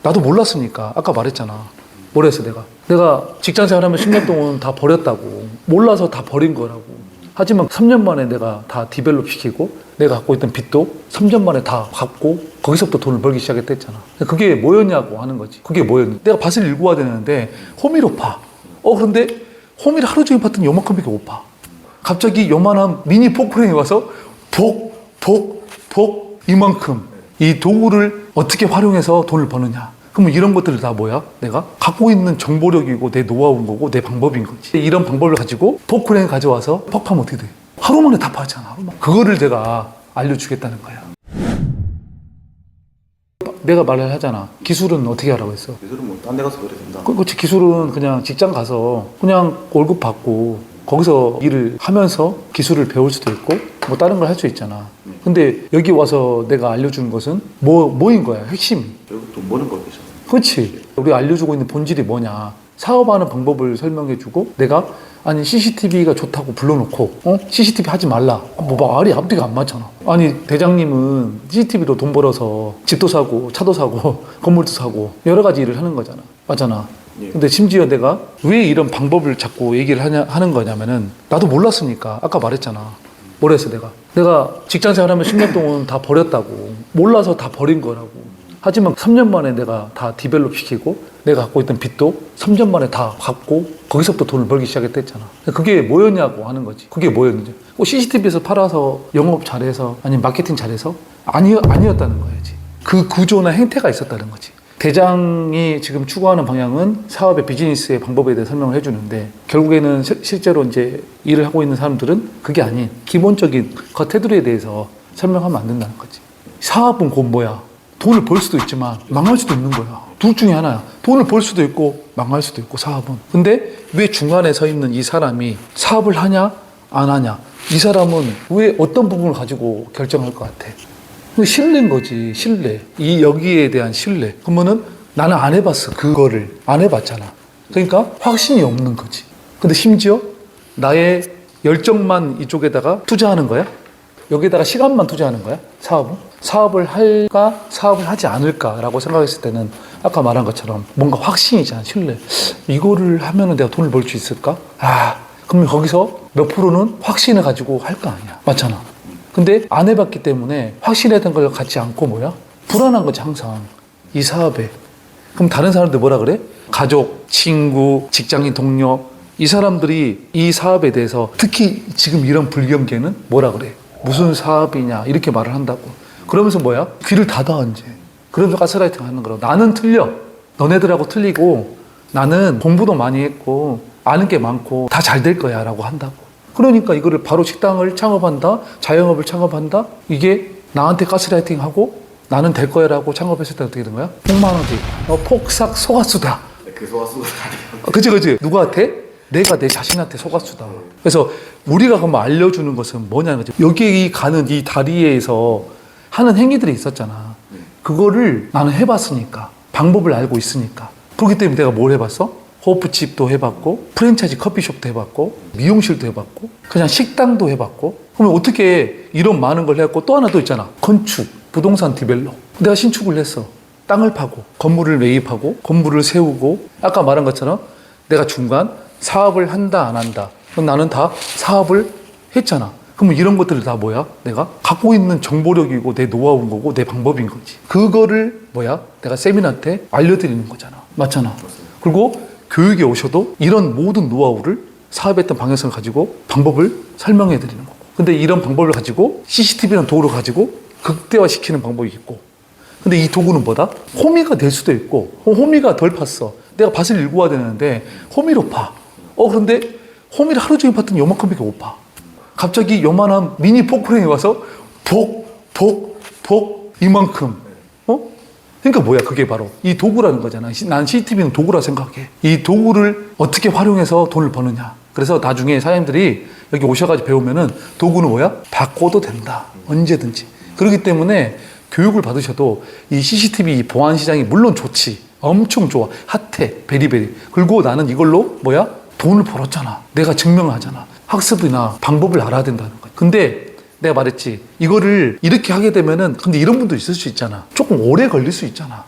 나도 몰랐으니까. 아까 말했잖아. 뭐랬어 내가 직장생활하면 10년 동안 다 버렸다고. 몰라서 다 버린 거라고. 하지만 3년 만에 내가 다 디벨롭 시키고 내가 갖고 있던 빚도 3년 만에 다 갚고 거기서부터 돈을 벌기 시작했다 했잖아. 그게 뭐였냐고 하는 거지. 그게 뭐였냐. 내가 밭을 일구 와야 되는데 호미로 파. 그런데 호미를 하루 종일 팠더니 요만큼밖에 못 파. 갑자기 요만한 미니 포크레인이 와서 이만큼. 이 도구를 어떻게 활용해서 돈을 버느냐. 그러면 이런 것들을 다 뭐야? 내가 갖고 있는 정보력이고 내 노하우인 거고 내 방법인 거지. 이런 방법을 가지고 포크레인 가져와서 퍽하면 어떻게 돼? 하루 만에 다 파잖아. 하루 만에. 그거를 내가 알려주겠다는 거야. 내가 말을 하잖아. 기술은 어떻게 하라고 했어? 기술은 뭐 딴 데 가서 그래 된다. 그렇지. 기술은 그냥 직장 가서 그냥 월급 받고 거기서 일을 하면서 기술을 배울 수도 있고 뭐 다른 걸 할 수 있잖아. 근데 여기 와서 내가 알려주는 것은 뭐인 거야? 핵심이. 결국 돈 버는 거겠죠. 그렇지. 우리가 알려주고 있는 본질이 뭐냐. 사업하는 방법을 설명해주고 내가 아니 CCTV가 좋다고 불러놓고 CCTV 하지 말라. 뭐 말이 앞뒤가 안 맞잖아. 아니 대장님은 CCTV로 돈 벌어서 집도 사고 차도 사고 건물도 사고 여러 가지 일을 하는 거잖아. 맞잖아. 예. 근데 심지어 내가 왜 이런 방법을 자꾸 얘기를 하는 거냐면은 나도 몰랐으니까. 아까 말했잖아. 뭐랬어 내가 직장생활하면 10년 동안 다 버렸다고. 몰라서 다 버린 거라고. 하지만 3년 만에 내가 다 디벨롭 시키고 내가 갖고 있던 빚도 3년 만에 다 갚고 거기서부터 돈을 벌기 시작했다 했잖아. 그게 뭐였냐고 하는 거지. 그게 뭐였는지. CCTV에서 팔아서 영업 잘해서 아니면 마케팅 잘해서 아니었다는 거야지. 그 구조나 행태가 있었다는 거지. 대장이 지금 추구하는 방향은 사업의 비즈니스의 방법에 대해 설명을 해주는데 결국에는 실제로 이제 일을 하고 있는 사람들은 그게 아닌 기본적인 겉테두리에 대해서 설명하면 안 된다는 거지. 사업은 곧 뭐야? 돈을 벌 수도 있지만 망할 수도 있는 거야. 둘 중에 하나야. 돈을 벌 수도 있고 망할 수도 있고 사업은. 근데 왜 중간에 서 있는 이 사람이 사업을 하냐 안 하냐. 이 사람은 왜 어떤 부분을 가지고 결정할 것 같아? 신뢰인 거지. 신뢰. 여기에 대한 신뢰. 그러면은 나는 안 해봤어. 그거를 안 해봤잖아. 그러니까 확신이 없는 거지. 근데 심지어 나의 열정만 이쪽에다가 투자하는 거야? 여기에다가 시간만 투자하는 거야? 사업은? 사업을 할까? 사업을 하지 않을까라고 생각했을 때는 아까 말한 것처럼 뭔가 확신이잖아. 신뢰. 이거를 하면은 내가 돈을 벌 수 있을까? 그럼 거기서 몇 프로는 확신을 가지고 할 거 아니야. 맞잖아. 근데 안 해봤기 때문에 확신했던 걸 갖지 않고 뭐야? 불안한 거지 항상. 이 사업에. 그럼 다른 사람들 뭐라 그래? 가족, 친구, 직장인 동료 이 사람들이 이 사업에 대해서 특히 지금 이런 불경기에는 뭐라 그래? 무슨 사업이냐 이렇게 말을 한다고. 그러면서 뭐야? 귀를 닫아 이제. 그러면서 가스라이팅 하는 거라고. 나는 틀려. 너네들하고 틀리고 나는 공부도 많이 했고 아는 게 많고 다 잘 될 거야 라고 한다고. 그러니까 이거를 바로 식당을 창업한다, 자영업을 창업한다. 이게 나한테 가스라이팅 하고 나는 될 거야 라고 창업했을 때 어떻게 된 거야? 폭망하지. 폭삭 속았수다. 그 소화수가 아니에요. 그치. 누구한테? 내가 내 자신한테 속았수다. 그래서 우리가 그럼 알려주는 것은 뭐냐는 거지. 여기 가는 이 다리에서 하는 행위들이 있었잖아. 그거를 나는 해봤으니까. 방법을 알고 있으니까. 그렇기 때문에 내가 뭘 해봤어? 호프집도 해봤고 프랜차이즈 커피숍도 해봤고 미용실도 해봤고 그냥 식당도 해봤고. 그러면 어떻게 이런 많은 걸 해봤고 또 하나 더 있잖아. 건축, 부동산 디벨롭. 내가 신축을 했어. 땅을 파고 건물을 매입하고 건물을 세우고 아까 말한 것처럼 내가 중간 사업을 한다 안 한다. 그럼 나는 다 사업을 했잖아. 그러면 이런 것들을 다 뭐야? 내가 갖고 있는 정보력이고 내 노하우인 거고 내 방법인 거지. 그거를 뭐야? 내가 세미나 때 알려드리는 거잖아. 맞잖아. 그리고 교육에 오셔도 이런 모든 노하우를 사업했던 방향성을 가지고 방법을 설명해 드리는 거고. 근데 이런 방법을 가지고 CCTV라는 도구를 가지고 극대화시키는 방법이 있고. 근데 이 도구는 뭐다? 호미가 될 수도 있고 호미가 덜 팠어. 내가 밭을 일구 와야 되는데 호미로 파. 그런데 호미를 하루 종일 팠더니 요만큼밖에 못 파. 갑자기 요만한 미니 포크레인이 와서 이만큼. 그러니까 뭐야? 그게 바로 이 도구라는 거잖아. 난 CCTV는 도구라 생각해. 이 도구를 어떻게 활용해서 돈을 버느냐. 그래서 나중에 사장님들이 여기 오셔가지고 배우면은 도구는 뭐야? 바꿔도 된다. 언제든지. 그렇기 때문에 교육을 받으셔도 이 CCTV 보안 시장이 물론 좋지. 엄청 좋아. 핫해. 베리베리. 그리고 나는 이걸로 뭐야? 돈을 벌었잖아. 내가 증명을 하잖아. 학습이나 방법을 알아야 된다는 거야. 근데 내가 말했지. 이거를 이렇게 하게 되면은 근데 이런 분도 있을 수 있잖아. 조금 오래 걸릴 수 있잖아.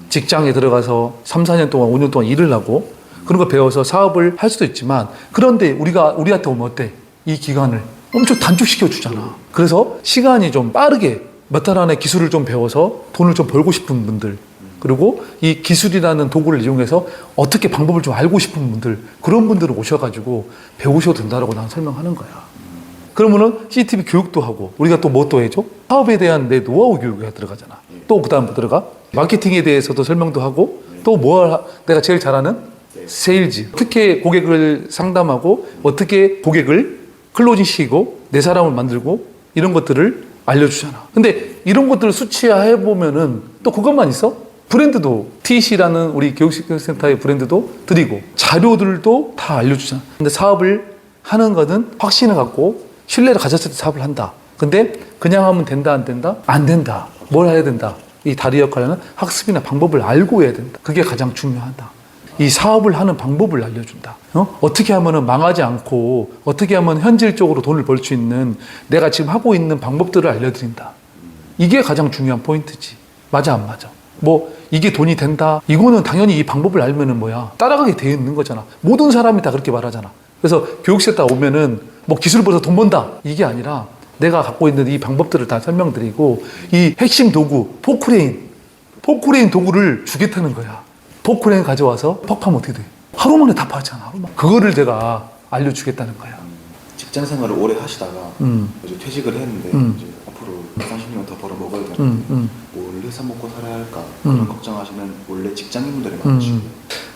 직장에 들어가서 3, 4년 동안 5년 동안 일을 하고 그런 거 배워서 사업을 할 수도 있지만 그런데 우리한테 오면 어때? 이 기간을 엄청 단축시켜 주잖아. 그래서 시간이 좀 빠르게 몇 달 안에 기술을 좀 배워서 돈을 좀 벌고 싶은 분들 그리고 이 기술이라는 도구를 이용해서 어떻게 방법을 좀 알고 싶은 분들 그런 분들은 오셔가지고 배우셔도 된다라고 나는 설명하는 거야. 그러면은 CCTV 교육도 하고 우리가 또 뭐 또 해줘? 사업에 대한 내 노하우 교육에 들어가잖아. 또 그 다음 뭐 들어가? 마케팅에 대해서도 설명도 하고 또 내가 제일 잘하는 세일즈. 어떻게 고객을 상담하고 어떻게 고객을 클로징 시키고 내 사람을 만들고 이런 것들을 알려주잖아. 근데 이런 것들을 수치화해 보면은 또 그것만 있어? 브랜드도 TC라는 우리 교육센터의 브랜드도 드리고 자료들도 다 알려주잖아. 근데 사업을 하는 거는 확신을 갖고 신뢰를 가졌을 때 사업을 한다. 근데 그냥 하면 된다 안 된다? 안 된다. 뭘 해야 된다? 이 다리 역할은 학습이나 방법을 알고 해야 된다. 그게 가장 중요하다. 이 사업을 하는 방법을 알려준다. 어떻게 하면 망하지 않고 어떻게 하면 현실적으로 돈을 벌 수 있는 내가 지금 하고 있는 방법들을 알려드린다. 이게 가장 중요한 포인트지. 맞아 안 맞아? 뭐 이게 돈이 된다. 이거는 당연히 이 방법을 알면은 뭐야 따라가게 돼 있는 거잖아. 모든 사람이 다 그렇게 말하잖아. 그래서 교육센터 오면은 뭐 기술 벌어서 돈 번다 이게 아니라 내가 갖고 있는 이 방법들을 다 설명드리고 이 핵심 도구 포크레인 도구를 주겠다는 거야. 포크레인 가져와서 퍽하면 어떻게 돼? 하루 만에 다 파잖아. 하루 만에. 그거를 내가 알려주겠다는 거야. 직장 생활을 오래 하시다가 이제 퇴직을 했는데 이제 앞으로 30년 더 벌어 먹어야 되는데 원래 사 먹고 살아야 할까 그런 걱정하시는 원래 직장인분들이 많으시고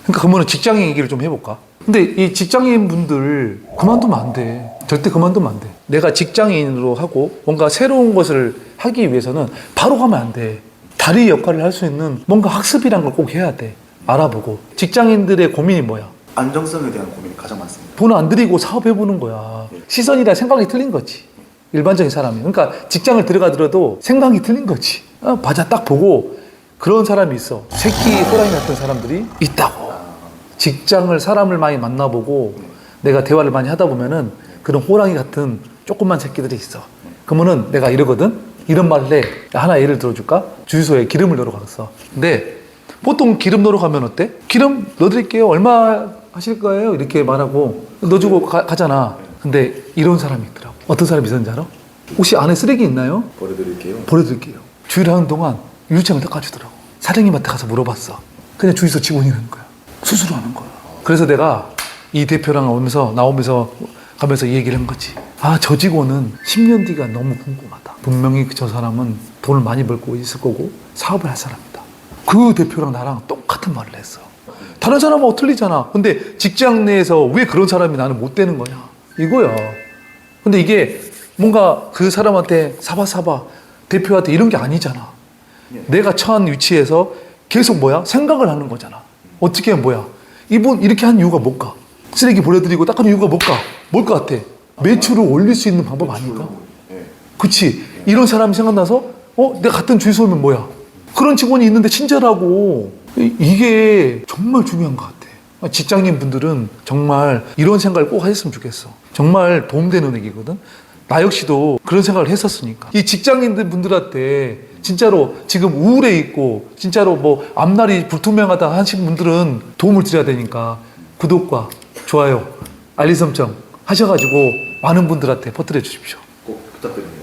그러니까 그러면 직장인 얘기를 좀 해볼까? 근데 이 직장인 분들 그만두면 안 돼. 절대 그만두면 안 돼. 내가 직장인으로 하고 뭔가 새로운 것을 하기 위해서는 바로 가면 안 돼. 다리 역할을 할 수 있는 뭔가 학습이란 걸 꼭 해야 돼. 알아보고. 직장인들의 고민이 뭐야? 안정성에 대한 고민이 가장 많습니다. 돈 안 들이고 사업해보는 거야. 시선이랑 생각이 틀린 거지. 일반적인 사람이. 그러니까 직장을 들어가더라도 생각이 틀린 거지. 맞아, 딱 보고 그런 사람이 있어. 새끼 호랑이 같은 사람들이 있다고. 직장을 사람을 많이 만나보고 내가 대화를 많이 하다 보면은 그런 호랑이 같은 조그만 새끼들이 있어. 그러면은 내가 이러거든? 이런 말을 해. 하나 예를 들어줄까? 주유소에 기름을 넣으러 갔어. 근데 보통 기름 넣으러 가면 어때? 기름 넣어드릴게요. 얼마 하실 거예요? 이렇게 말하고 넣어주고 가잖아. 근데 이런 사람이 있더라고. 어떤 사람이 있었는지 알아? 혹시 안에 쓰레기 있나요? 버려드릴게요. 버려드릴게요. 주유를 하는 동안 유리창을 닦아주더라고. 사장님한테 가서 물어봤어. 그냥 주유소 직원이라는 거야. 스스로 하는 거야. 그래서 내가 이 대표랑 나오면서 가면서 이 얘기를 한 거지. 아, 저 직원은 10년 뒤가 너무 궁금하다. 분명히 저 사람은 돈을 많이 벌고 있을 거고 사업을 할 사람이다. 그 대표랑 나랑 똑같은 말을 했어. 다른 사람하고 틀리잖아. 근데 직장 내에서 왜 그런 사람이 나는 못 되는 거냐. 이거야. 근데 이게 뭔가 그 사람한테 사바 대표한테 이런 게 아니잖아. 내가 처한 위치에서 계속 뭐야? 생각을 하는 거잖아. 어떻게 하면 뭐야? 이분 이렇게 한 이유가 뭘까? 쓰레기 버려드리고 닦은 이유가 뭘까? 뭘 것 같아? 매출을 올릴 수 있는 방법 아닐까? 그치? 이런 사람이 생각나서 내가 같은 주유소면 뭐야? 그런 직원이 있는데 친절하고 이게 정말 중요한 것 같아. 직장인 분들은 정말 이런 생각을 꼭 하셨으면 좋겠어. 정말 도움되는 얘기거든. 나 역시도 그런 생각을 했었으니까. 이 직장인들 분들한테 진짜로 지금 우울해 있고 진짜로 뭐 앞날이 불투명하다 하신 분들은 도움을 드려야 되니까 구독과 좋아요, 알림 설정 하셔가지고 많은 분들한테 퍼뜨려 주십시오. 꼭 부탁드립니다.